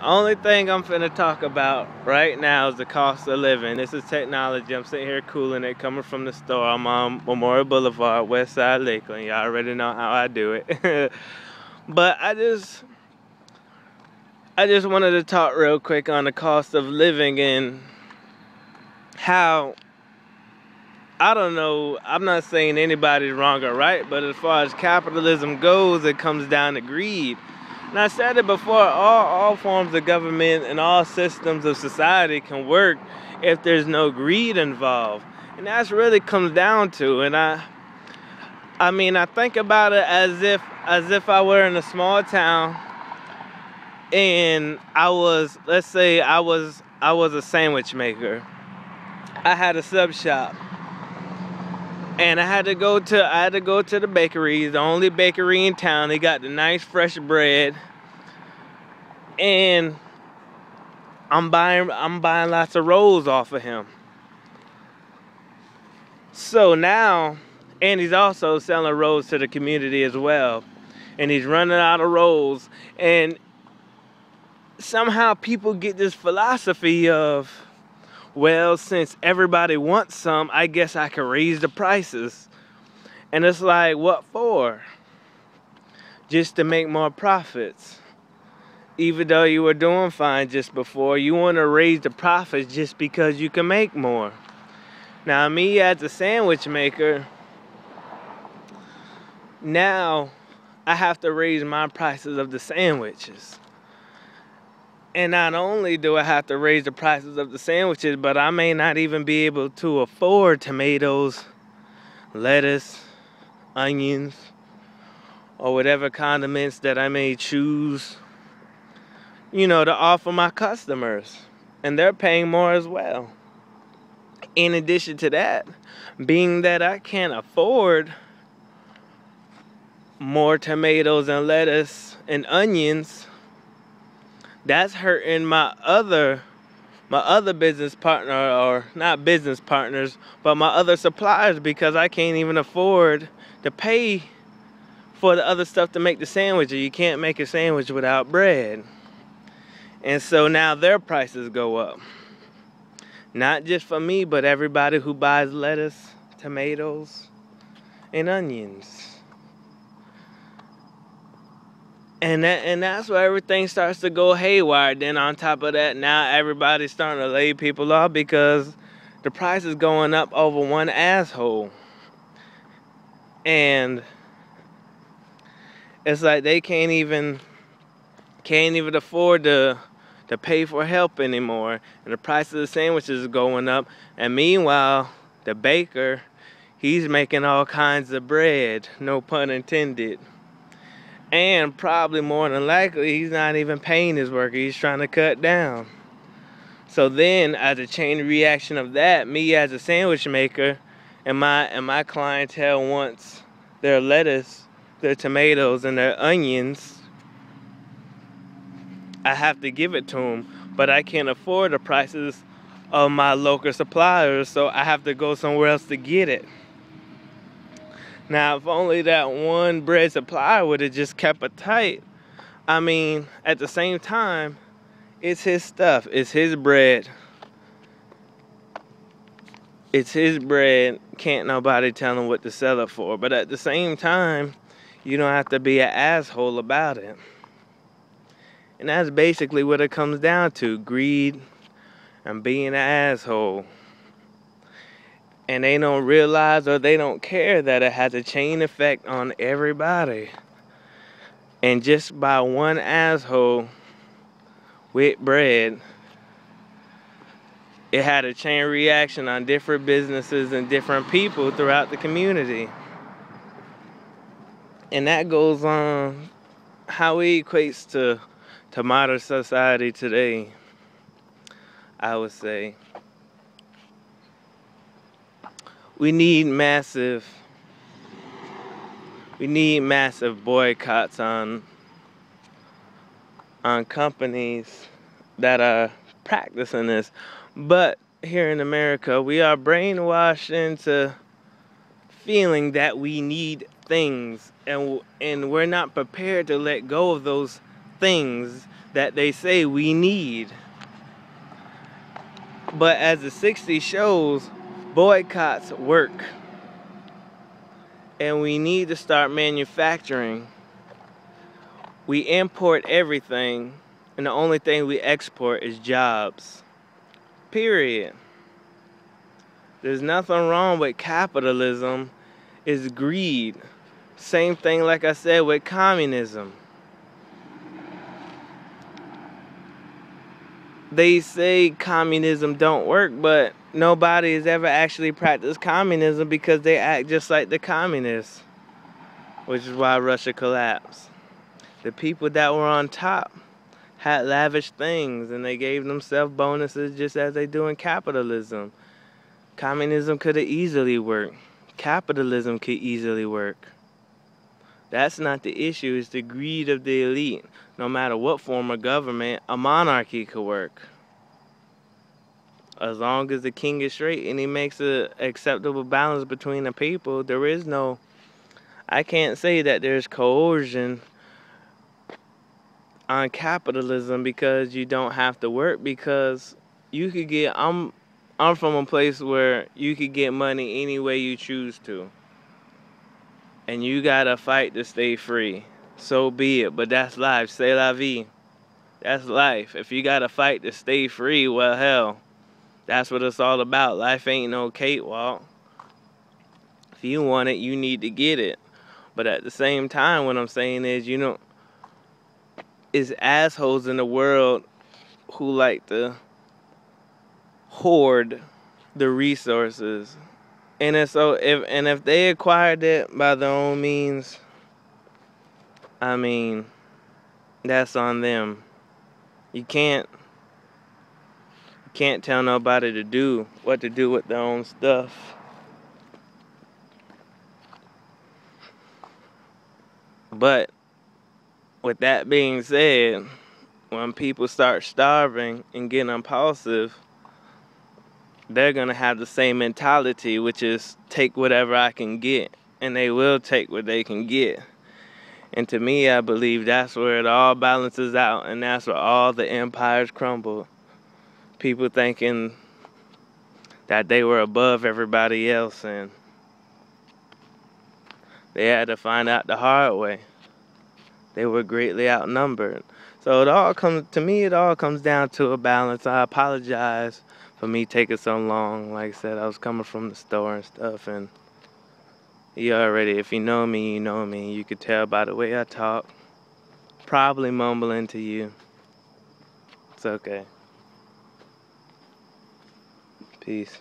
Only thing I'm finna talk about right now is the cost of living. This is Teknaleji. I'm sitting here cooling it, coming from the store. I'm on Memorial Boulevard, West Side, Lakeland. Y'all already know how I do it. But I just wanted to talk real quick on the cost of living and how, I don't know, I'm not saying anybody's wrong or right, but as far as capitalism goes, it comes down to greed. And I said it before, all forms of government and all systems of society can work if there's no greed involved. And that's really comes down to. And I mean, I think about it as if I were in a small town and let's say I was a sandwich maker. I had a sub shop. And I had to go to the bakery, the only bakery in town. They got the nice fresh bread. And I'm buying lots of rolls off of him. So now, and he's also selling rolls to the community as well. And he's running out of rolls. And somehow people get this philosophy of, well, since everybody wants some, I guess I can raise the prices. And it's like, what for? Just to make more profits. Even though you were doing fine just before, you want to raise the profits just because you can make more. Now, me as a sandwich maker, now I have to raise my prices of the sandwiches. And not only do I have to raise the prices of the sandwiches, but I may not even be able to afford tomatoes, lettuce, onions, or whatever condiments that I may choose, to offer my customers. And they're paying more as well. In addition to that, being that I can't afford more tomatoes and lettuce and onions, that's hurting my other business partner, or not business partners, but my other suppliers, because I can't even afford to pay for the other stuff to make the sandwich. You can't make a sandwich without bread. And so now their prices go up. Not just for me, but everybody who buys lettuce, tomatoes, and onions. And that's where everything starts to go haywire. Then on top of that, now everybody's starting to lay people off because the price is going up over one asshole. And it's like they can't even afford to pay for help anymore. And the price of the sandwiches is going up. And meanwhile, the baker, he's making all kinds of bread, no pun intended. And probably more than likely, he's not even paying his worker. He's trying to cut down. So then, as a chain reaction of that, me as a sandwich maker and my clientele wants their lettuce, their tomatoes, and their onions, I have to give it to them. But I can't afford the prices of my local suppliers, so I have to go somewhere else to get it. Now, if only that one bread supplier would have just kept it tight. I mean, at the same time, it's his stuff. It's his bread. It's his bread. Can't nobody tell him what to sell it for. But at the same time, you don't have to be an asshole about it. And that's basically what it comes down to. Greed and being an asshole. And they don't realize, or they don't care, that it has a chain effect on everybody. And just by one asshole with bread, it had a chain reaction on different businesses and different people throughout the community. And that goes on how it equates to modern society today, I would say. We need massive boycotts on companies that are practicing this. But here in America, we are brainwashed into feeling that we need things, and we're not prepared to let go of those things that they say we need. But as the 60s shows, boycotts work. And we need to start manufacturing. We import everything, and the only thing we export is jobs. Period. There's nothing wrong with capitalism. It's greed. Same thing, like I said, with communism. They say communism don't work, but nobody has ever actually practiced communism because they act just like the communists, which is why Russia collapsed. The people that were on top had lavish things, and they gave themselves bonuses just as they do in capitalism. Communism could have easily worked. Capitalism could easily work. That's not the issue. It's the greed of the elite. No matter what form of government, a monarchy could work. As long as the king is straight and he makes an acceptable balance between the people, there is no... I can't say that there's coercion on capitalism because you don't have to work, because you could get... I'm from a place where you could get money any way you choose to. And you gotta fight to stay free. So be it, but that's life. C'est la vie. That's life. If you gotta fight to stay free, well, hell, that's what it's all about. Life ain't no cakewalk. If you want it, you need to get it. But at the same time, what I'm saying is, you know, it's assholes in the world who like to hoard the resources. And if they acquired it by their own means, I mean, that's on them. You can't tell nobody what to do with their own stuff. But with that being said, when people start starving and getting impulsive, they're gonna have the same mentality, which is take whatever I can get, and they will take what they can get. And to me, I believe that's where it all balances out, and that's where all the empires crumble. People thinking that they were above everybody else, and they had to find out the hard way. They were greatly outnumbered. So it all comes down to a balance. I apologize for me taking so long. Like I said, I was coming from the store and stuff, and if you know me, you know me. You could tell by the way I talk. Probably mumbling to you. It's okay. Peace.